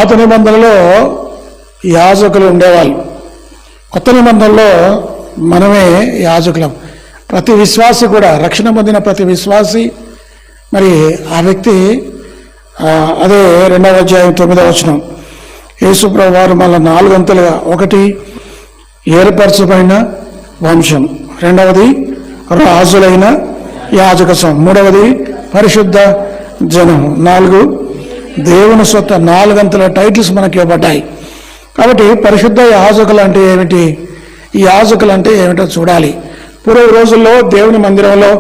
పాత నిబంధనలో యాజకులు ఉండేవాళ్ళు, కొత్త నిబంధనలో మనమే యాజకులం. ప్రతి విశ్వాసి కూడా, రక్షణ పొందిన ప్రతి విశ్వాసి మరి ఆ వ్యక్తి అదే 2వ అధ్యాయం 9వ వచనం, యేసుప్రభు వారు మళ్ళీ 4 అంతలుగా, ఒకటి ఏర్పరచబడిన వంశం, రెండవది రాజులైన యాజక సంఘం, మూడవది పరిశుద్ధ జనం, 4 దేవుని సొత్త, 4 అంతల టైటిల్స్ మనకి ఇవ్వబడ్డాయి. కాబట్టి పరిశుద్ధ యాజకులు అంటే ఏమిటి, ఈ యాజకులు అంటే ఏమిటో చూడాలి. పూర్వ రోజుల్లో దేవుని మందిరంలో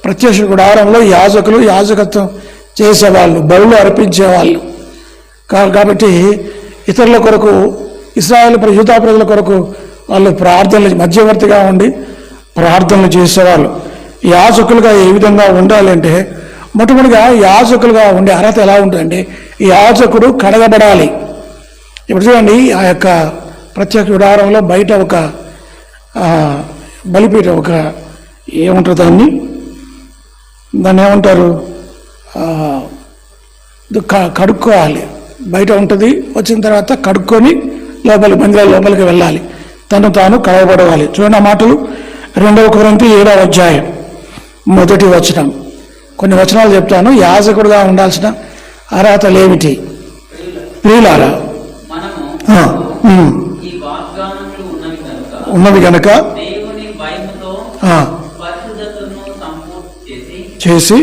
ప్రత్యక్ష గుడారంలో యాజకులు యాజకత్వం చేసేవాళ్ళు, బలులు అర్పించేవాళ్ళు. కాబట్టి ఇతరుల కొరకు, ఇశ్రాయేలు యూదా ప్రజల కొరకు వాళ్ళు ప్రార్థనలు, మధ్యవర్తిగా ఉండి ప్రార్థనలు చేసేవాళ్ళు. యాజకులుగా ఏ విధంగా ఉండాలి అంటే, మొట్టమొదటిగా యాజకులుగా ఉండే అర్హత ఎలా ఉంటుందంటే, యాజకుడు కడగబడాలి. ఇప్పుడు చూడండి, ఆ యొక్క ప్రత్యక్ష గుడారంలో బయట ఒక బలిపీఠం, ఒక ఏముంటుంది దాన్ని ఏమంటారు, కడుక్కోవాలి, బయట ఉంటుంది. వచ్చిన తర్వాత కడుక్కొని మందిరాల లోపలికి వెళ్ళాలి, తను తాను కడగబడవాలి. చూడండి ఆ మాటలు 2వ కొరింథీ 7వ అధ్యాయం 1వ వచనం. కొన్ని వచనాలు చెప్తాను. యాజకుడుగా ఉండాల్సిన అర్హతలు ఏమిటి? ప్రియులారా, ఉన్నవి కనుక చేసి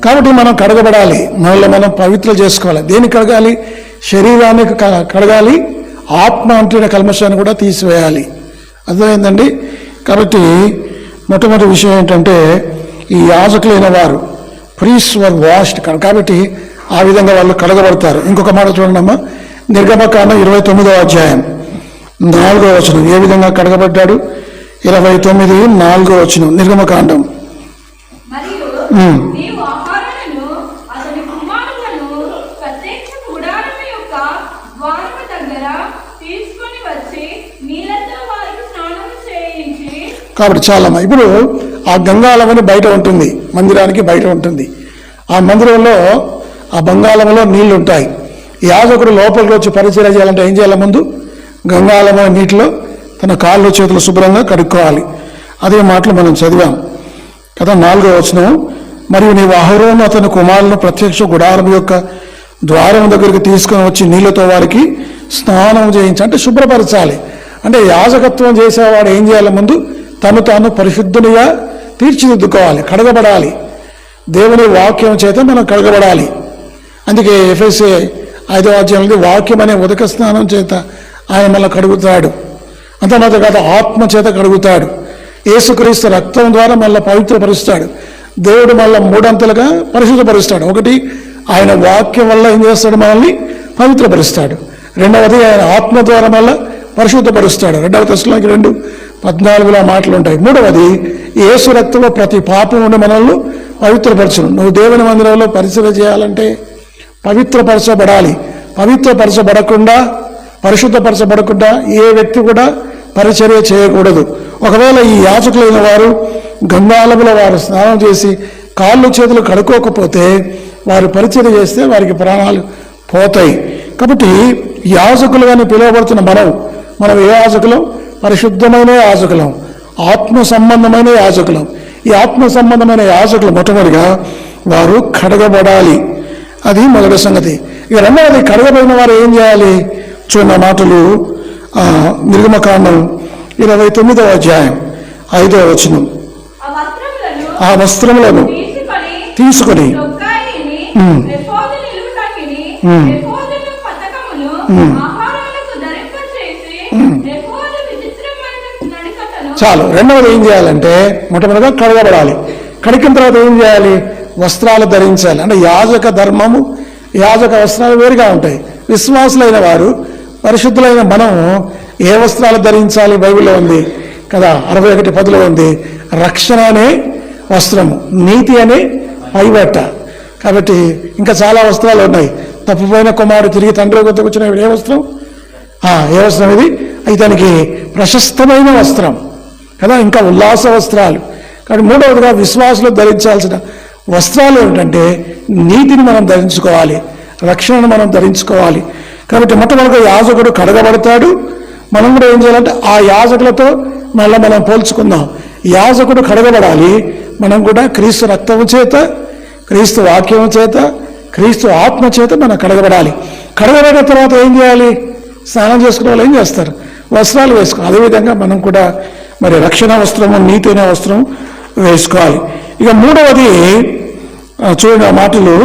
కాబట్టి మనం కడగబడాలి, మనల్ని మనం పవిత్రం చేసుకోవాలి. దేనికి కడగాలి? శరీరానికి కడగాలి, ఆత్మ అంటున్న కల్మషాన్ని కూడా తీసివేయాలి. అర్థమైందండి? కాబట్టి మొట్టమొదటి విషయం ఏంటంటే, ఈ యాజకులైన వారు ప్రీస్ వర్ వాష్డ్, కాబట్టి ఆ విధంగా వాళ్ళు కడగబడతారు. ఇంకొక మాట చూడండి అమ్మా, నిర్గమకాండం 29వ అధ్యాయం 4వ వచనం, ఏ విధంగా కడగబడ్డాడు? 29:4 వచనం నిర్గమకాండం. కాబట్టి చాలా ఇప్పుడు ఆ గంగాళమని బయట ఉంటుంది, మందిరానికి బయట ఉంటుంది. ఆ మందిరంలో ఆ బంగాళంలో నీళ్లు ఉంటాయి. యాజకుడు లోపలికి వచ్చి పరిచయం చేయాలంటే ఏం చేయాలి? ముందు గంగాళమ నీటిలో తన కాళ్ళు చేతులు శుభ్రంగా కడుక్కోవాలి. అదే మాటలు మనం చదివాం కదా. 4వ వచనం, మరియు నీవు అహరోను అతని కుమారులను ప్రత్యక్ష గుడారం యొక్క ద్వారం దగ్గరికి తీసుకొని వచ్చి నీళ్లతో వారికి స్నానం చేయించి, అంటే శుభ్రపరచాలి. అంటే యాజకత్వం చేసేవాడు ఏం చేయాలి? ముందు తను తాను పరిశుద్ధునిగా తీర్చిదిద్దుకోవాలి, కడగబడాలి. దేవుని వాక్యం చేత మనం కడగబడాలి. అందుకే ఎఫెసీ 5వ అధ్యాయంలో వాక్యం అనే ఉదక స్నానం చేత ఆయన మళ్ళీ కడుగుతాడు. అంతమాత్రం కాదు, ఆత్మ చేత కడుగుతాడు. యేసుక్రీస్తు రక్తం ద్వారా మళ్ళీ పవిత్రపరుస్తాడు. దేవుడు మళ్ళీ 3 అంతలుగా పరిశుద్ధపరుస్తాడు. ఒకటి, ఆయన వాక్యం వల్ల ఏం చేస్తాడు? మనల్ని పవిత్రపరుస్తాడు. రెండవది, ఆయన ఆత్మ ద్వారా మళ్ళీ పరిశుద్ధపరుస్తాడు. 2వ తెస్సలోనికీ 2:14 మాటలు ఉంటాయి. మూడవది, యేసు రక్తంలో ప్రతి పాపం నుండి మనల్ని పవిత్రపరచును. నువ్వు దేవుని మందిరంలో పరిచర్య చేయాలంటే పవిత్రపరచబడాలి. పవిత్రపరచబడకుండా, పరిశుద్ధపరచబడకుండా ఏ వ్యక్తి కూడా పరిచర్య చేయకూడదు. ఒకవేళ ఈ యాజకులైన వారు గంగాళములో వారు స్నానం చేసి కాళ్ళు చేతులు కడుక్కోకపోతే, వారు పరిచర్య చేస్తే వారికి ప్రాణాలు పోతాయి. కాబట్టి యాజకులుగానే పిలువబడుతున్న మనం ఏ యాజకులం? పరిశుద్ధమైన యాజకులం, ఆత్మ సంబంధమైన యాజకులం. ఈ ఆత్మ సంబంధమైన యాజకులు మొట్టమొదటిగా వారు కడగబడాలి. అది మొదటి సంగతి. ఇక రెండవది, కడగబడిన వారు ఏం చేయాలి? చూన్న మాటలు నిర్గమకాండం 29వ అధ్యాయం 5వ వచనం, ఆ వస్త్రములను తీసుకొని చాలు. రెండవది ఏం చేయాలంటే, మొట్టమొదటిగా కడగబడాలి. కడిగిన తర్వాత ఏం చేయాలి? వస్త్రాలు ధరించాలి. అంటే యాజక ధర్మము, యాజక వస్త్రాలు వేరుగా ఉంటాయి. విశ్వాసులైన వారు, పరిశుద్ధులైన మనం ఏ వస్త్రాలు ధరించాలి? బైబిల్లో ఉంది కదా, 61:10 ఉంది, రక్షణ అనే వస్త్రము, నీతి అనే పైబట్ట. కాబట్టి ఇంకా చాలా వస్త్రాలు ఉన్నాయి. తప్పిపోయిన కుమారుడు తిరిగి తండ్రి వద్దకు వచ్చిన ఏ వస్త్రం? ఏ వస్త్రం ఇది? ఇతనికి ప్రశస్తమైన వస్త్రం కదా. ఇంకా ఉల్లాస వస్త్రాలు. కానీ మూడవదిగా విశ్వాసులు ధరించాల్సిన వస్త్రాలు ఏమిటంటే నీతిని మనం ధరించుకోవాలి, రక్షణను మనం ధరించుకోవాలి. కాబట్టి మొట్టమొదటిగా యాజకుడు కడగబడతాడు. మనం కూడా ఏం చేయాలంటే ఆ యాజకులతో మళ్ళీ మనం పోల్చుకుందాం. యాజకుడు కడగబడాలి, మనం కూడా క్రీస్తు రక్తము చేత, క్రీస్తు వాక్యము చేత, క్రీస్తు ఆత్మ చేత మనం కడగబడాలి. కడగబడిన తర్వాత ఏం చేయాలి? స్నానం చేసుకునే వాళ్ళు ఏం చేస్తారు? వస్త్రాలు వేసుకోవాలి. అదేవిధంగా మనం కూడా మరి రక్షణ వస్త్రము, నీతి అనే వస్త్రం వేసుకోవాలి. ఇక మూడవది చూడండి ఆ మాటలు,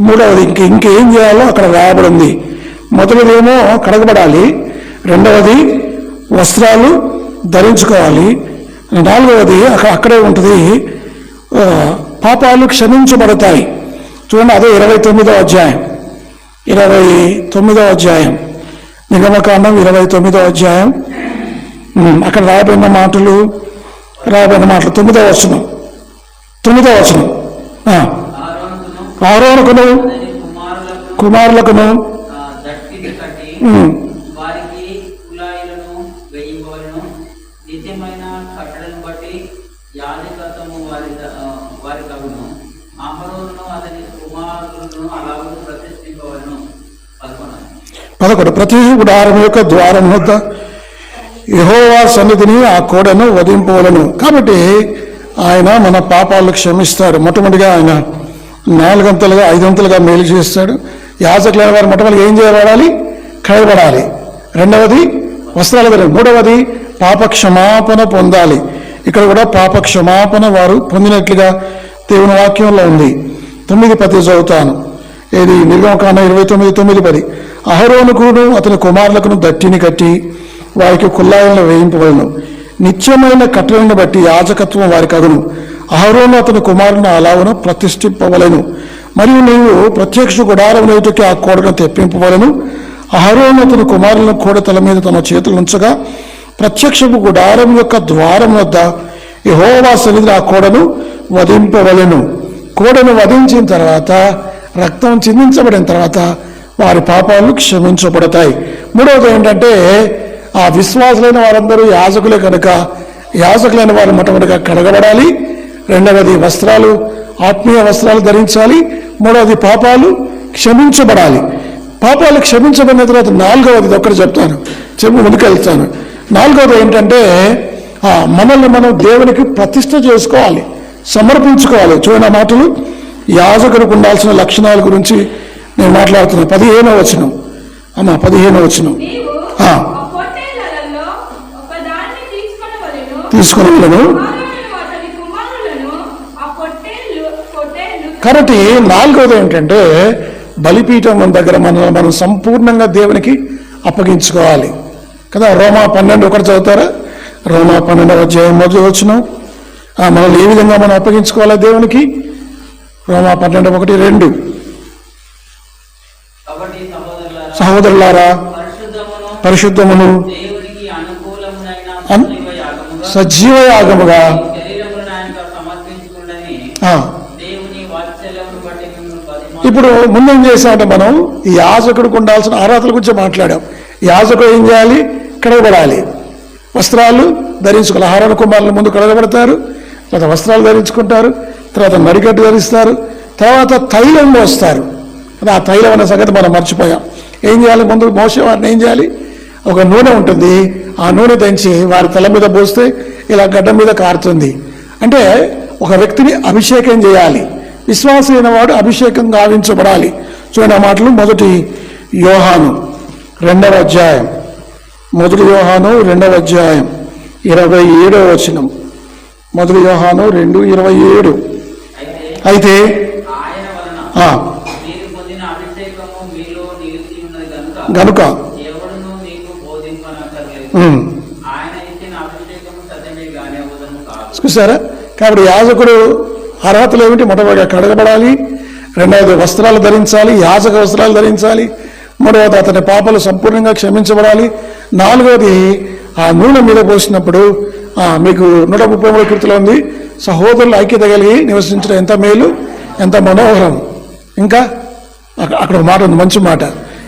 మూడవది ఇంకేం చేయాలో అక్కడ రాయబడింది. మొదటిదేమో కడగబడాలి, రెండవది వస్త్రాలు ధరించుకోవాలి, నాలుగవది అక్కడే ఉంటుంది పాపాలు క్షమించబడతాయి. చూడండి అదే 29వ అధ్యాయం, 29వ అధ్యాయం, నిగమకాండం 29వ అధ్యాయం. అక్కడ రాయబడిన మాటలు 9వ వచనం. ఆరోనుకును కుమారులకును పదకొండు, ప్రతి గుడారం యొక్క ద్వారం వద్ద యెహోవా సన్నిధిని ఆ కోడను వధింపవలను. కాబట్టి ఆయన మన పాపాలను క్షమిస్తాడు. మొట్టమొదటిగా ఆయన 4 అంతలుగా 5 అంతలుగా మేలు చేస్తాడు. యాజకులైన వారు మొట్టమొదటి ఏం చేయబడాలి? కడగబడాలి. రెండవది వస్త్రాలు ధరించాలి. మూడవది పాప క్షమాపణ పొందాలి. ఇక్కడ కూడా పాప క్షమాపణ వారు పొందినట్లుగా దేవుని వాక్యంలో ఉంది. 9:10 చదువుతాను. ఏది నిర్గమకాండం 29:9-10. అహరోనుకును అతని కుమారులకును దట్టిని కట్టి వారికి కుల్లాయిలను వేయింపవలను. నిత్యమైన కట్టలను బట్టి యాజకత్వం వారికి అగును. అహరోను అతని కుమారులను అలావును ప్రతిష్ఠింపవలను. మరియు నీవు ప్రత్యక్ష గుడారం ఎదుటికి ఆ కోడను తెప్పింపవలను. అహరోను అతని కుమారులను కోడ తల మీద తన చేతులు ఉంచగా ప్రత్యక్షపు గుడారం యొక్క ద్వారం వద్ద యెహోవా సన్నిధిని ఆ కోడను వధింపవలను. కోడను వధించిన తర్వాత, రక్తం చిందించబడిన తర్వాత వారి పాపాలు క్షమించబడతాయి. మూడవది ఏంటంటే ఆ విశ్వాసులైన వారందరూ యాజకులే కనుక యాజకులైన వారు మొట్టమొదటిగా కడగబడాలి. రెండవది వస్త్రాలు, ఆత్మీయ వస్త్రాలు ధరించాలి. మూడవది పాపాలు క్షమించబడాలి. పాపాలు క్షమించబడిన తర్వాత నాలుగవది ఒక్కటి చెప్తాను, ముందుకెళ్తాను. నాలుగవది ఏంటంటే మనల్ని మనం దేవునికి ప్రతిష్ఠ చేసుకోవాలి, సమర్పించుకోవాలి. చూడండి మాటలు, యాజకుడికి ఉండాల్సిన లక్షణాల గురించి నేను మాట్లాడుతున్నాను. 15వ వచనం అమ్మా, 15వ వచనం. తీసుకుని కాబట్టి నాలుగవది ఏంటంటే బలిపీఠం దగ్గర మనం సంపూర్ణంగా దేవునికి అప్పగించుకోవాలి కదా. రోమా 12:1 చదువుతారా? రోమా 12వ అధ్యాయం 1వ వచనం. మనల్ని ఏ విధంగా మనం అప్పగించుకోవాలి దేవునికి? రోమా 12:1-2. సహోదరులారా, పరిశుద్ధమును సజీవ యాగముగా ఇప్పుడు ముందేం చేసామంటే మనం ఈ యాజకుడికి ఉండాల్సిన అర్హతల గురించి మాట్లాడాం. యాజకుడు ఏం చేయాలి? కడగబడాలి, వస్త్రాలు ధరించుకోవాలి. అహరోను కుమారుల ముందు కడగబడతారు, తర్వాత వస్త్రాలు ధరించుకుంటారు, తర్వాత నడికట్టు ధరిస్తారు, తర్వాత తైలం పోస్తారు. ఆ తైలం అనే సంగతి మనం మర్చిపోయాం. ఏం చేయాలి? ముందు మోసే వారిని ఏం చేయాలి? ఒక నూనె ఉంటుంది, ఆ నూనె తెంచి వారి తల మీద పోస్తే ఇలా గడ్డ మీద కారుతుంది. అంటే ఒక వ్యక్తిని అభిషేకం చేయాలి. విశ్వాసం అయిన వాడు అభిషేకం గావించబడాలి. చూడండి ఆ మాటలు. 1 యోహాను 2వ అధ్యాయం, 1 యోహాను 2వ అధ్యాయం 27వ వచనం. 1 యోహాను 2:27. అయితే గనుక చూసారా? కాబట్టి యాజకుడు అర్హతలు ఏమిటి? మొట్టమొదటిగా కడగబడాలి, రెండవది వస్త్రాలు ధరించాలి, యాజక వస్త్రాలు ధరించాలి, మూడవది అతని పాపాలు సంపూర్ణంగా క్షమించబడాలి, నాలుగవది ఆ నూనె మీద పోసినప్పుడు మీకు 133 కీర్తనలో ఉంది, సహోదరులు ఐక్యత కలిగి నివసించడం ఎంత మేలు, ఎంత మనోహరం. ఇంకా అక్కడ మాట ఉంది, మంచి మాట.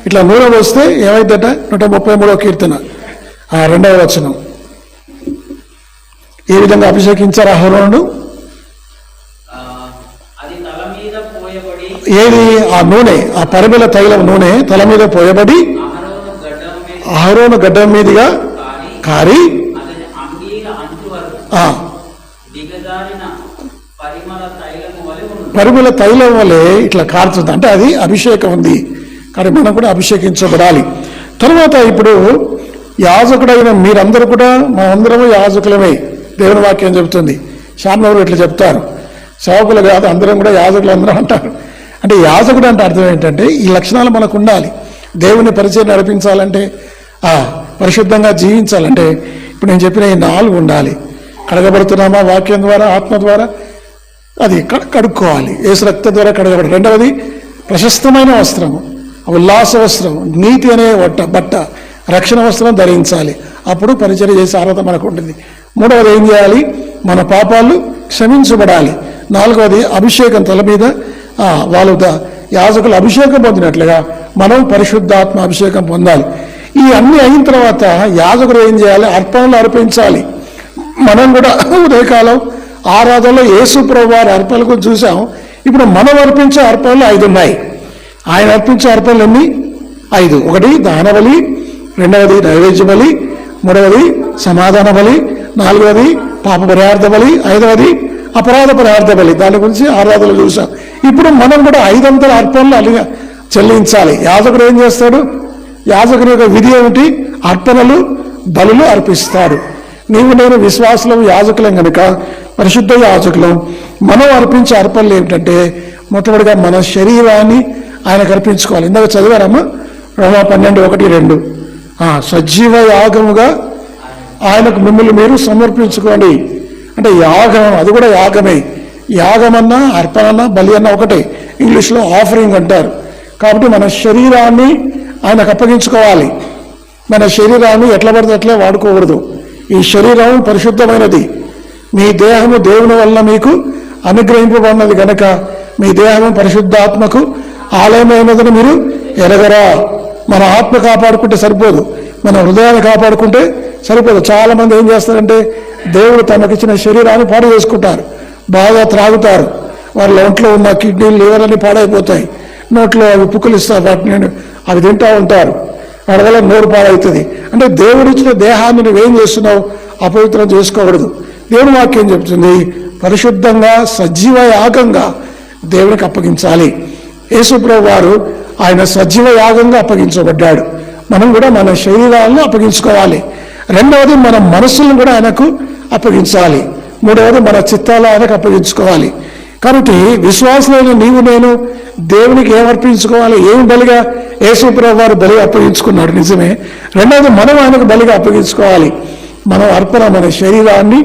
ఇట్లా నూనె పోస్తే ఏమైందట? 133వ కీర్తన 2వ వచనం. ఏ విధంగా అభిషేకించారు అహరోను? ఏది? ఆ నూనె, ఆ పరిమళ తైలం నూనె తల మీద పోయబడి అహరోను గడ్డం మీదుగా కారి పరిమళ తైలం వలె ఇట్లా కారుతుంది. అంటే అది అభిషేకం ఉంది, కానీ మనం కూడా అభిషేకించబడాలి. తర్వాత ఇప్పుడు యాజకుడైన మీరందరూ కూడా, మనందరము యాజకులమే. దేవుని వాక్యం చెబుతుంది. శామ్యూయేలు ఇట్లా చెప్తారు, సేవకులు కాదు అందరం కూడా యాజకులు అందరం అంటారు. అంటే యాజకుడు అంటే అర్థం ఏంటంటే ఈ లక్షణాలు మనకు ఉండాలి. దేవుని పరిచయం నడిపించాలంటే, పరిశుద్ధంగా జీవించాలంటే ఇప్పుడు నేను చెప్పిన ఈ 4 ఉండాలి. కడగబడుతున్నామా వాక్యం ద్వారా, ఆత్మ ద్వారా, అది కడుక్కోవాలి. యేసు రక్తం ద్వారా కడగబడి. రెండవది ప్రశస్తమైన వస్త్రము, ఉల్లాస వస్త్రం, నీతి అనే బట్ట, రక్షణ వస్త్రం ధరించాలి. అప్పుడు పరిచయం చేసే అర్హత మనకు ఉంటుంది. మూడవది ఏం చేయాలి? మన పాపాలు క్షమించబడాలి. నాలుగవది అభిషేకం, తల మీద వాళ్ళు యాజకులు అభిషేకం పొందినట్లుగా మనం పరిశుద్ధాత్మ అభిషేకం పొందాలి. ఈ అన్ని అయిన తర్వాత యాజకుడు ఏం చేయాలి? అర్పణలు అర్పించాలి. మనం కూడా ఉదయకాలం ఆరాధనలో యేసు ప్రభువు వారి అర్పణలకు చూసాం. ఇప్పుడు మనం అర్పించే అర్పణలు 5 ఉన్నాయి. ఆయన అర్పించే అర్పణలు ఎన్ని? 5. ఒకటి దానబలి, రెండవది నైవేద్య బలి, మూడవది సమాధాన బలి, నాలుగవది పాప పరిహార్థ బలి, 5వది అపరాధ పరిహార్థ బలి. దాని గురించి ఆరాధనలు చూసాం. ఇప్పుడు మనం కూడా 5 అర్పణలు అలిగా చెల్లించాలి. యాజకుడు ఏం చేస్తాడు? యాజకుని యొక్క విధి ఏమిటి? అర్పణలు, బలులు అర్పిస్తాడు. నీవు నేను విశ్వాసులం, యాజకులం కనుక పరిశుద్ధ యాజకులం. మనం అర్పించే అర్పణలు ఏమిటంటే మొట్టమొదటిగా మన శరీరాన్ని ఆయనకు అర్పించుకోవాలి. ఇందాక చదివారమ్మా, రోమా 12:1-2. సజీవ యాగముగా ఆయనకు మిమ్మల్ని మీరు సమర్పించుకోండి. అంటే యాగం, అది కూడా యాగమే. యాగమన్నా అర్పణన్నా బలి అన్నా ఒకటే. ఇంగ్లీష్లో ఆఫరింగ్ అంటారు. కాబట్టి మన శరీరాన్ని ఆయనకు అప్పగించుకోవాలి. మన శరీరాన్ని ఎట్లా పడితే అట్లే వాడుకోకూడదు. ఈ శరీరం పరిశుద్ధమైనది. మీ దేహము దేవుని వల్ల మీకు అనుగ్రహింపబడినది కనుక మీ దేహము పరిశుద్ధాత్మకు ఆలయమైనదని మీరు ఎరగరా. మన ఆత్మ కాపాడుకుంటే సరిపోదు, మన హృదయాన్ని కాపాడుకుంటే సరిపోదు. చాలా మంది ఏం చేస్తారంటే దేవుడు తమకిచ్చిన శరీరాన్ని పాడు చేసుకుంటారు, బాగా త్రాగుతారు. వాళ్ళ ఒంట్లో ఉన్న కిడ్నీలు, లివర్ అన్ని పాడైపోతాయి. నోట్లో అవి పుక్కులిస్తారు, వాటిని అవి తింటూ ఉంటారు. వాడి వల్ల నోరు పాడవుతుంది. అంటే దేవుడిచ్చిన దేహాన్ని నువ్వేం చేస్తున్నావు? అపవిత్రం చేసుకోకూడదు. దేవుని వాక్యం చెప్తుంది పరిశుద్ధంగా సజీవ యాగంగా దేవునికి అప్పగించాలి. యేసుప్రభువు వారు ఆయన సజీవ యాగంగా అప్పగించబడ్డాడు. మనం కూడా మన శరీరాలను అప్పగించుకోవాలి. రెండవది మన మనస్సులను కూడా ఆయనకు అప్పగించాలి. మూడవది మన చిత్తాలు ఆయనకు అప్పగించుకోవాలి. కాబట్టి విశ్వాసులైన నీవు నేను దేవునికి ఏమర్పించుకోవాలి? ఏమి బలిగా? యేసుప్రభువు వారు బలిగా అప్పగించుకున్నాడు, నిజమే. రెండవది మనం ఆయనకు బలిగా అప్పగించుకోవాలి. మనం అర్పణ, మన శరీరాన్ని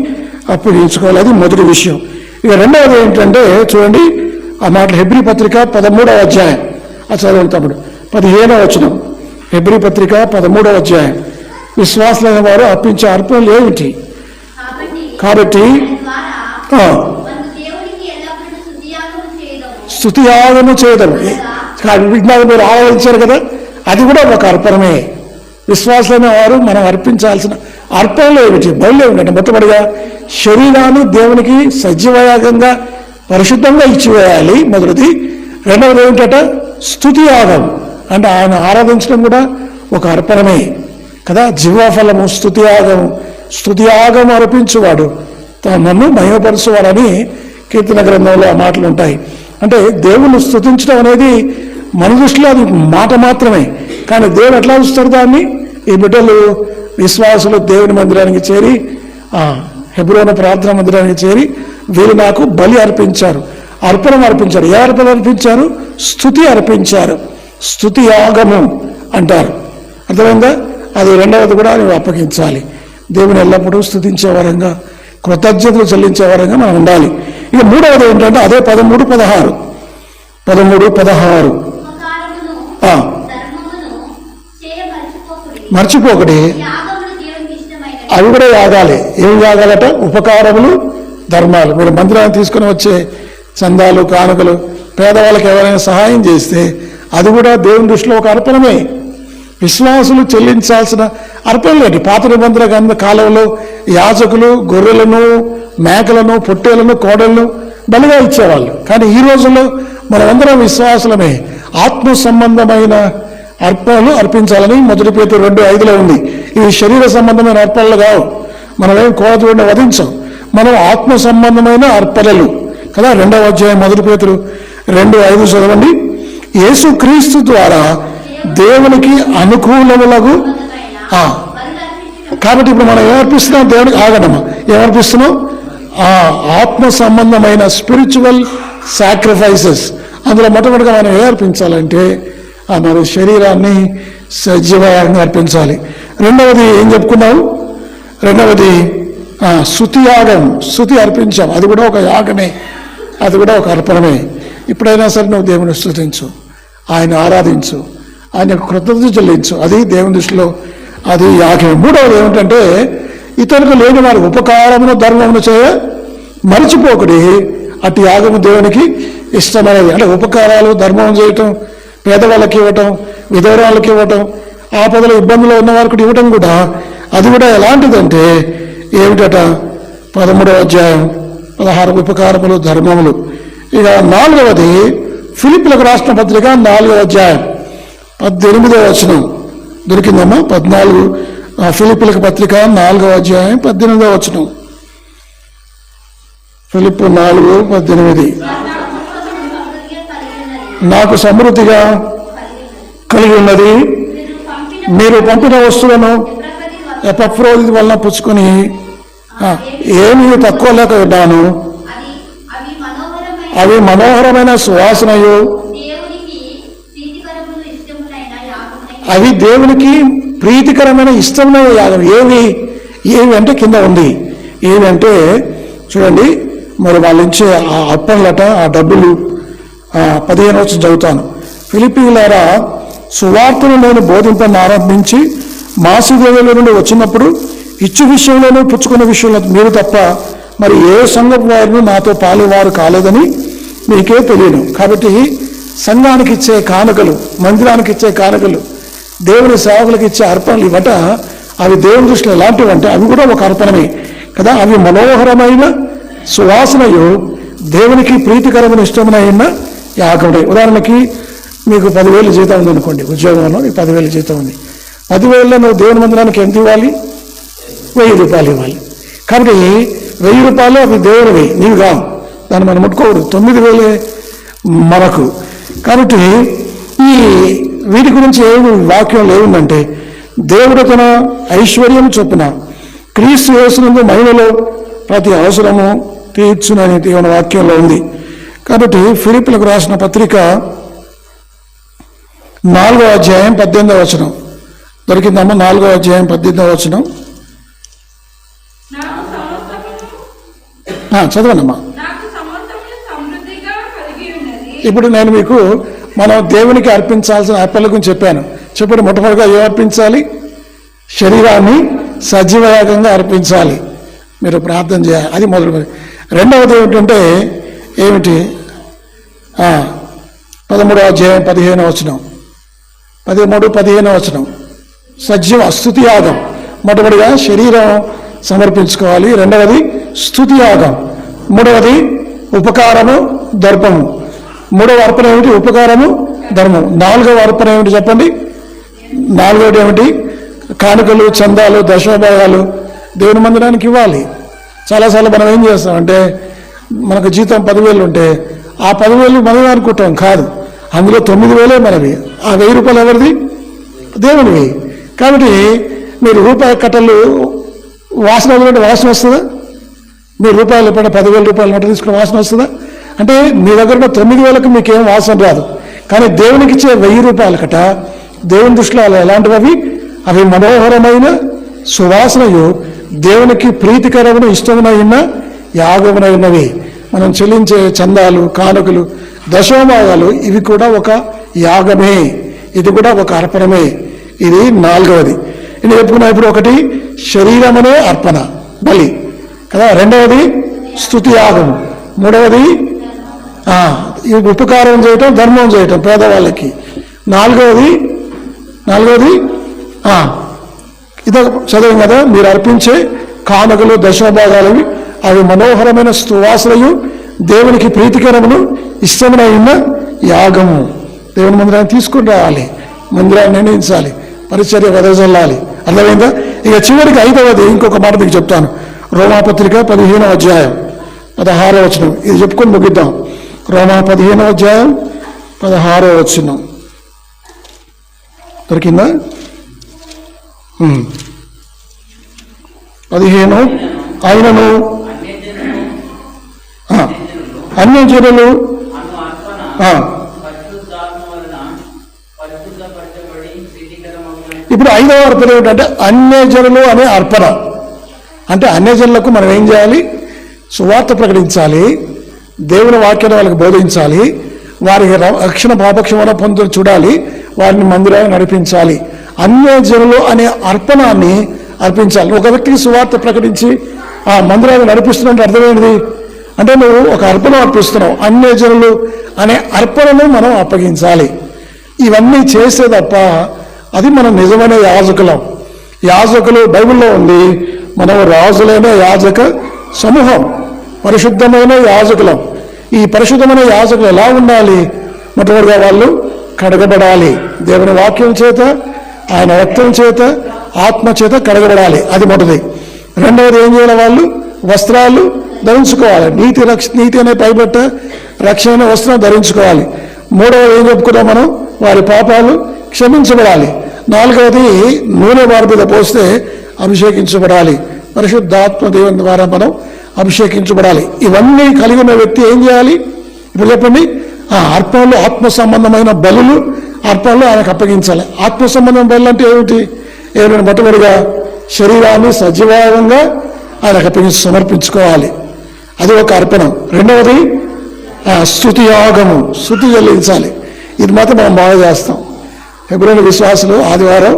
అప్పగించుకోవాలి. అది మొదటి విషయం. ఇక రెండవది ఏంటంటే చూడండి ఆ మాటలు హెబ్రీ పత్రిక 13వ అధ్యాయం, అది చదవండి తమ్ముడు. 15వ వచనం, హెబ్రీ పత్రిక 13వ అధ్యాయం. విశ్వాసులైన వారు అర్పించే అర్పణలు ఏమిటి? కాబట్టి స్తుతియాగము చేయదము. మీరు ఆలోచించారు కదా, అది కూడా ఒక అర్పణమే. విశ్వాసమైన వారు మనం అర్పించాల్సిన అర్పణలు ఏమిటి? బయలు ఏమిటంటే మొట్టమొదటిగా శరీరాన్ని దేవునికి సజీవయాగంగా పరిశుద్ధంగా ఇచ్చివేయాలి, మొదటిది. రెండవది ఏమిటట? స్తుతియాగం. అంటే ఆయన ఆరాధించడం కూడా ఒక అర్పణమే కదా. జీవఫలము స్తుతియాగము. స్తుతియాగం అర్పించువాడు నన్ను మహిమపరచువాడని కీర్తన గ్రంథంలో ఆ మాటలు ఉంటాయి. అంటే దేవుని స్తుతించడం అనేది మన దృష్టిలో అది మాట మాత్రమే, కానీ దేవుడు ఎట్లా చూస్తాడు దాన్ని? ఈ బిడ్డలు విశ్వాసులు దేవుని మందిరానికి చేరి, హెబ్రోను ప్రార్థనా మందిరానికి చేరి వీరు నాకు బలి అర్పించారు, అర్పణం అర్పించారు. ఏ అర్పణ అర్పించారు? స్తుతి అర్పించారు. స్తుతి యాగము అంటారు. అర్థమైందా? అది రెండవది కూడా నువ్వు అప్పగించాలి. దేవుని ఎల్లప్పుడూ స్తుతించే వరంగా, కృతజ్ఞతలు చెల్లించే వరంగా మనం ఉండాలి. ఇక మూడవది ఏంటంటే అదే 13-16 మర్చిపోకడి. అవి కూడా యాగాలి. ఏం యాగాలట? ఉపకారములు, ధర్మాలు. మీరు మందిరాన్ని తీసుకుని వచ్చే చందాలు, కానుకలు, పేదవాళ్ళకి ఎవరైనా సహాయం చేస్తే అది కూడా దేవుని దృష్టిలో ఒక అర్పణమే. విశ్వాసులు చెల్లించాల్సిన అర్పణలు. పాత నిబంధన కాలంలో యాజకులు గొర్రెలను, మేకలను, పొట్టేలను, కోడలను బలిగా ఇచ్చేవాళ్ళు. కానీ ఈ రోజుల్లో మనమందరం విశ్వాసులమే ఆత్మ సంబంధమైన అర్పణలు అర్పించాలని 1 పేతురు 2:5 ఉంది. ఇవి శరీర సంబంధమైన అర్పణలు కావు. మనమేం కోడను వధించాం, మనం ఆత్మ సంబంధమైన అర్పణలు కదా. 2వ అధ్యాయం 1 పేతురు 2:5 చదవండి. యేసు క్రీస్తు ద్వారా దేవునికి అనుకూలములకు. కాబట్టి ఇప్పుడు మనం ఏమర్పిస్తున్నాం దేవునికి? ఆగడమా ఏమర్పిస్తున్నాం? ఆత్మ సంబంధమైన స్పిరిచువల్ సాక్రిఫైసెస్. అందులో మొట్టమొదటిగా మనం ఏమర్పించాలంటే మన శరీరాన్ని సజీవంగా అర్పించాలి. రెండవది ఏం చెప్పుకున్నావు? రెండవది స్తుతి యాగం. స్తుతి అర్పించాం, అది కూడా ఒక యాగమే, అది కూడా ఒక అర్పణమే. ఇప్పుడైనా సరే నువ్వు దేవుని స్తుతించు, ఆయన ఆరాధించు, ఆయన కృతజ్ఞత చెల్లించు, అది దేవుని దృష్టిలో అది యాగమే. మూడవది ఏమిటంటే ఇతరులకు లేని వారి ఉపకారమును ధర్మమును చేయ మరిచిపోకుడి, అటు యాగము దేవునికి ఇష్టమైనది. అంటే ఉపకారాలు ధర్మం చేయటం, పేదవాళ్ళకి ఇవ్వటం, విధవరాళ్ళకి ఇవ్వటం, ఆపదలో ఇబ్బందులు ఉన్న వారికి ఇవ్వటం కూడా, అది కూడా ఎలాంటిదంటే ఏమిటట? 13వ అధ్యాయం 16 ఉపకారములు ధర్మములు. ఇక 4వది ఫిలిప్పీలకు రాసిన పత్రిక 4వ అధ్యాయం 18వ వచనం దొరికిందమ్మా. 14 ఫిలిప్పీలకు పత్రిక 4వ అధ్యాయం 18వ వచనం. ఫిలిప్పు 4:18 నాకు సమృద్ధిగా కలిగి ఉన్నది, మీరు పంపిన వస్తువులను ఎపఫ్రోదితు వలన పుచ్చుకొని ఏమీ తక్కువ లేక ఉన్నాను. అవి మనోహరమైన సువాసనయు, అవి దేవునికి ప్రీతికరమైన ఇష్టమైన యాగం. ఏవి అంటే కింద ఉంది. ఏవి అంటే చూడండి, మరి వాళ్ళ నుంచి ఆ అప్పలట, ఆ డబ్బులు 15 వచ్చి చదువుతాను. ఫిలిప్పీయులారా, సువార్తను నేను బోధింపని ఆరంభించి మాసిదోనియ నుండి వచ్చినప్పుడు ఇచ్చు విషయంలోనూ పుచ్చుకున్న విషయంలో మీరు తప్ప మరి ఏ సంఘపు వారిని నాతో పాలువారు కాలేదని మీకే తెలియను. కాబట్టి సంఘానికి ఇచ్చే కానుకలు, మందిరానికి ఇచ్చే కానుకలు, దేవుని సేవకులకు ఇచ్చే అర్పణలు ఇవట, అవి దేవుని దృష్టిలో ఎలాంటివి అంటే అవి కూడా ఒక అర్పణమే కదా. అవి మనోహరమైన సువాసనయు, దేవునికి ప్రీతికరమైన ఇష్టమైన యాగముడే. ఉదాహరణకి మీకు 10,000 జీతం ఉంది అనుకోండి, ఉద్యోగంలో మీకు 10,000 జీతం ఉంది. 10,000లో నువ్వు దేవుని మందిరానికి ఎంత ఇవ్వాలి? 1,000 రూపాయలు ఇవ్వాలి. కాబట్టి 1,000 రూపాయలు అవి దేవునివి, నీవు కావు, దాన్ని మనం ముట్టుకోకూడదు. 9,000 మనకు. కాబట్టి ఈ వీటి గురించి ఏమి వాక్యం లేవుందంటే, దేవుడు తన ఐశ్వర్యం చొప్పున క్రీస్తు యేసునందు మహిమలో ప్రతి అవసరము తీర్చునని దేవుని వాక్యంలో ఉంది. కాబట్టి ఫిలిప్పీలకు రాసిన పత్రిక 4వ అధ్యాయం 18వ వచనం దొరికిందమ్మా. 4వ అధ్యాయం 18వ వచనం చదవండమ్మా. ఇప్పుడు నేను మీకు మనం దేవునికి అర్పించాల్సిన అర్పణల గురించి చెప్పాను. చెప్పండి, మొట్టమొదటిగా ఏం అర్పించాలి? శరీరాన్ని సజీవయాగంగా అర్పించాలి. మీరు ప్రార్థన చేయాలి, అది మొదలు. రెండవది ఏమిటంటే ఏమిటి? 13వ అధ్యాయం 15వ వచనం, 13-15వ వచనం. సజీవ స్తుతి యాగం. మొట్టమొదటిగా శరీరం సమర్పించుకోవాలి, రెండవది స్తుతి యాగం, మూడవది ఉపకారము దర్పము. మూడవ అర్పణ ఏమిటి? ఉపకారము ధర్మం. 4వ అర్పణ ఏమిటి చెప్పండి? 4వది ఏమిటి? కానుకలు, చందాలు, దశభాగాలు దేవుని మందిరానికి ఇవ్వాలి. చాలాసార్లు మనం ఏం చేస్తామంటే, మనకు జీతం 10,000 ఉంటే ఆ 10,000 మనం అనుకుంటాం, కాదు, అందులో 9,000 మనవి. ఆ 1,000 రూపాయలు ఎవరిది? దేవునివి. కాబట్టి మీరు రూపాయి కట్టలు వాసన వదిలినట్టు వాసన వస్తుందా? మీరు రూపాయలు ఎప్పుడైనా 10,000 రూపాయలు నోట తీసుకుని వాసన వస్తుందా? అంటే మీ దగ్గర ఉన్న 9,000కి మీకేం వాసన రాదు. కానీ దేవునికి ఇచ్చే 1,000 రూపాయల కట దేవుని దృష్టిలో ఎలాంటివి? అవి మనోహరమైన సువాసనయు, దేవునికి ప్రీతికరమైన ఇష్టమైన యాగమునైనవి. మనం చెల్లించే చందాలు, కానుకలు, దశమభాగాలు ఇవి కూడా ఒక యాగమే, ఇది కూడా ఒక అర్పణమే. ఇది 4వది. ఇది చెప్పుకున్నా. ఇప్పుడు ఒకటి శరీరమనే అర్పణ, బలి కదా. రెండవది స్తుతి యాగము, మూడవది ఉపకారం చేయటం, ధర్మం చేయటం పేదవాళ్ళకి, నాలుగవది ఇదే చదివాం కదా, మీరు అర్పించే కానుకలు దశమభాగాలవి అవి మనోహరమైన సువాసనయు దేవునికి ప్రీతికరమును ఇష్టమైన యాగము. దేవుని మందిరాన్ని తీసుకుని రావాలి, మందిరాన్ని నిర్ణయించాలి, పరిచర్య వెదజల్లాలి. అర్థమైందా? ఇక చివరికి 5వది ఇంకొక మాట మీకు చెప్తాను. రోమాపత్రిక 15వ అధ్యాయం 16వ వచనం, ఇది చెప్పుకొని ముగిద్దాం. రోమా 15వ అధ్యాయం 16వ వచనం దొరికిందా? 15 ఆయనను అన్యజనులు ఇప్పుడు 5వ అర్పణ ఏమిటంటే అన్యజనులు అనే అర్పణ. అంటే అన్యజనులకు మనం ఏం చేయాలి? సువార్త ప్రకటించాలి, దేవుని వాక్యాన్ని వాళ్ళకి బోధించాలి, వారికి రక్షణ పాపక్షమణ పొందుతూ చూడాలి, వారిని మందిరాన్ని నడిపించాలి. అన్యజనులు అనే అర్పణాన్ని అర్పించాలి. ఒక వ్యక్తికి సువార్త ప్రకటించి ఆ మందిరాన్ని నడిపిస్తున్నట్టు అర్థమైనది అంటే నువ్వు ఒక అర్పణ అర్పిస్తున్నావు. అన్యజనులు అనే అర్పణను మనం అప్పగించాలి. ఇవన్నీ చేస్తే తప్ప అది మనం నిజమైన యాజకులం. యాజకులు బైబిల్లో ఉంది, మనం రాజులైన యాజక సమూహం, పరిశుద్ధమైన యాజకులం. ఈ పరిశుద్ధమైన యాజకులు ఎలా ఉండాలి? మొట్టమొదటిగా వాళ్ళు కడగబడాలి, దేవుని వాక్యం చేత, ఆయన రక్తం చేత, ఆత్మ చేత కడగబడాలి. అది మొదటిది. రెండవది ఏం చేయాలి? వాళ్ళు వస్త్రాలు ధరించుకోవాలి, నీతి అనే పైబట్ట రక్షణ వస్త్రం ధరించుకోవాలి. మూడవది ఏం చెప్పుకున్నాం మనం? వారి పాపాలు క్షమించబడాలి. నాలుగవది నూనె వారి మీద పోస్తే అభిషేకించబడాలి. పరిశుద్ధాత్మ దేవుని ద్వారా మనం అభిషేకించబడాలి. ఇవన్నీ కలిగిన వ్యక్తి ఏం చేయాలి? ఇప్పుడు చెప్పండి. అర్పణలు, ఆత్మ సంబంధమైన బలులు అర్పణలు ఆయనకు అప్పగించాలి. ఆత్మ సంబంధమైన బలు అంటే ఏమిటి? ఏమైనా మొట్టమొదటిగా శరీరాన్ని సజీవంగా ఆయనకు అప్పగించి సమర్పించుకోవాలి, అది ఒక అర్పణం. రెండవది స్తుతి యాగము, స్తుతి చెల్లించాలి. ఇది మాత్రం మనం బాగా చేస్తాం. హెబ్రోను విశ్వాసులు ఆదివారం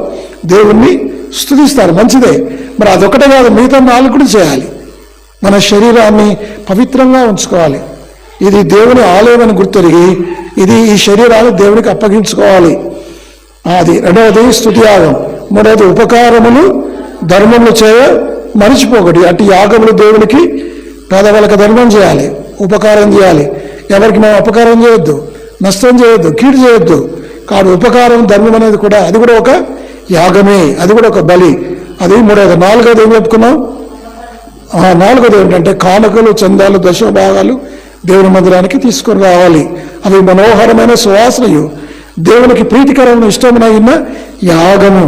దేవుణ్ణి స్తుతిస్తారు, మంచిదే. మరి అదొకటే కాదు, మిగతా 4 కూడా చేయాలి. మన శరీరాన్ని పవిత్రంగా ఉంచుకోవాలి. ఇది దేవుని ఆలయం అని గుర్తెరిగి ఇది ఈ శరీరాన్ని దేవునికి అప్పగించుకోవాలి. అది రెండవది స్తుతి యాగం. మూడవది ఉపకారములు ధర్మములు చేయ మరిచిపోకటి. అటు యాగములు దేవునికి పేదవాళ్ళకి ధర్మం చేయాలి, ఉపకారం చేయాలి. ఎవరికి మనం అపకారం చేయొద్దు, నష్టం చేయొద్దు, కీడు చేయొద్దు. కాదు ఉపకారం ధర్మం అనేది కూడా అది కూడా ఒక యాగమే, అది కూడా ఒక బలి. అది మూడవది. నాలుగవది ఏం చెప్పుకున్నాం? నాలుగవది ఏంటంటే కానుకలు, చందాలు, దశమభాగాలు దేవుని మందిరానికి తీసుకొని రావాలి. అవి మనోహరమైన సువాసనయు దేవునికి ప్రీతికరమైన ఇష్టమైన యాగము.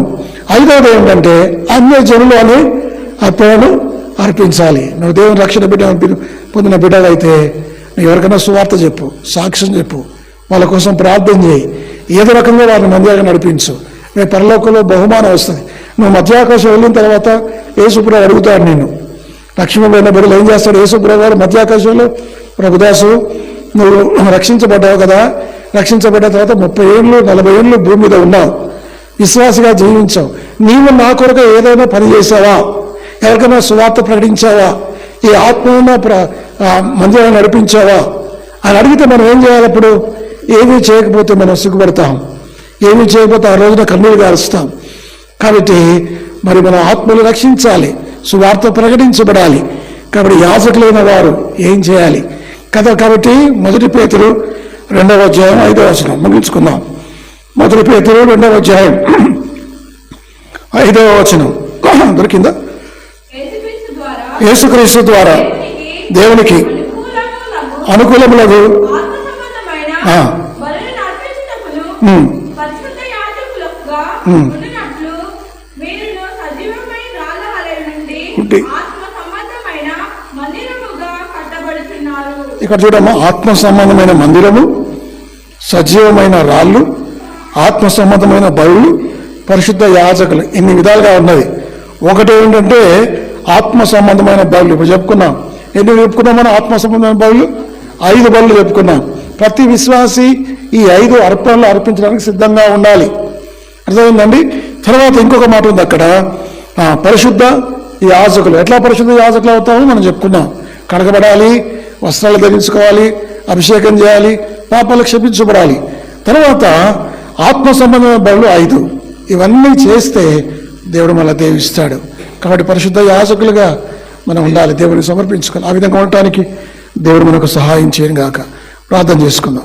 ఐదవది ఏంటంటే అన్యజనులు అనే అర్పణను అర్పించాలి. నువ్వు దేవుని రక్షణ పొందిన బిడ్డలైతే ఎవరికైనా సువార్త చెప్పు, సాక్ష్యం చెప్పు, వాళ్ళ కోసం ప్రార్థన చేయి, ఏదో రకంగా వారిని మందిరాన్ని నడిపించు. రేపు పరలోకంలో బహుమానం వస్తుంది. నువ్వు మధ్యాకాశం వెళ్ళిన తర్వాత యేసుప్రభు అడుగుతాడు నిన్ను. లక్ష్మీపోయిన బిడ్డలు ఏం చేస్తాడు? యేసుప్రభు వారు మధ్యాకాశంలో, ప్రభుదాసు నువ్వు రక్షించబడ్డావు కదా, రక్షించబడ్డ తర్వాత 30 ఏళ్ళు 40 ఏళ్ళు భూమి మీద ఉన్నావు, విశ్వాసిగా జీవించావు, నీవు నా కొరకు ఏదైనా పని చేసావా? ఎవరికైనా సువార్త ప్రకటించావా? ఈ ఆత్మను మందిరాన్ని నడిపించావా అని అడిగితే మనం ఏం చేయాలి? అప్పుడు ఏమీ చేయకపోతే మనం సిగ్గుపడతాం, ఏమీ చేయకపోతే ఆ రోజున కన్నీరు గారుస్తాం. కాబట్టి మరి మన ఆత్మను రక్షించాలి, సువార్త ప్రకటించబడాలి. కాబట్టి యాజకులైన వారు ఏం చేయాలి కదా? కాబట్టి 1 పేతురు 2వ అధ్యాయం 5వ వచనం ముగించుకుందాం. 1 పేతురు 2వ అధ్యాయం 5వ వచనం దొరికిందా? యేసుక్రీస్తు ద్వారా దేవునికి అనుకూలములకు ఇక్కడ చూడమ్మా, ఆత్మ సంబంధమైన మందిరము, సజీవమైన రాళ్ళు, ఆత్మ సంబంధమైన బలులు, పరిశుద్ధ యాజకులు, ఇన్ని విధాలుగా ఉన్నది. ఒకటి ఏంటంటే ఆత్మ సంబంధమైన బలులు. ఇప్పుడు చెప్పుకున్నాం, ఎన్ని చెప్పుకున్నాం మనం? ఆత్మ సంబంధమైన బలులు 5 బలులు చెప్పుకున్నాం. ప్రతి విశ్వాసి ఈ 5 అర్పణలు అర్పించడానికి సిద్ధంగా ఉండాలి. అర్థమైందండి? తర్వాత ఇంకొక మాట ఉంది అక్కడ, పరిశుద్ధ యాజకులు. ఎట్లా పరిశుద్ధ యాజకులు అవుతామో మనం చెప్పుకున్నాం. కడగబడాలి, వస్త్రాలు ధరించుకోవాలి, అభిషేకం చేయాలి, పాపాలు క్షమించబడాలి. తర్వాత ఆత్మ సంబంధమైన బలులు 5. ఇవన్నీ చేస్తే దేవుడు మళ్ళీ దీవిస్తాడు. కాబట్టి పరిశుద్ధ యాజకులుగా మనం ఉండాలి, దేవుని సమర్పించుకోవాలి. ఆ విధంగా ఉండటానికి దేవుడు మనకు సహాయం చేయను గాక. ప్రార్థన చేసుకుందాం.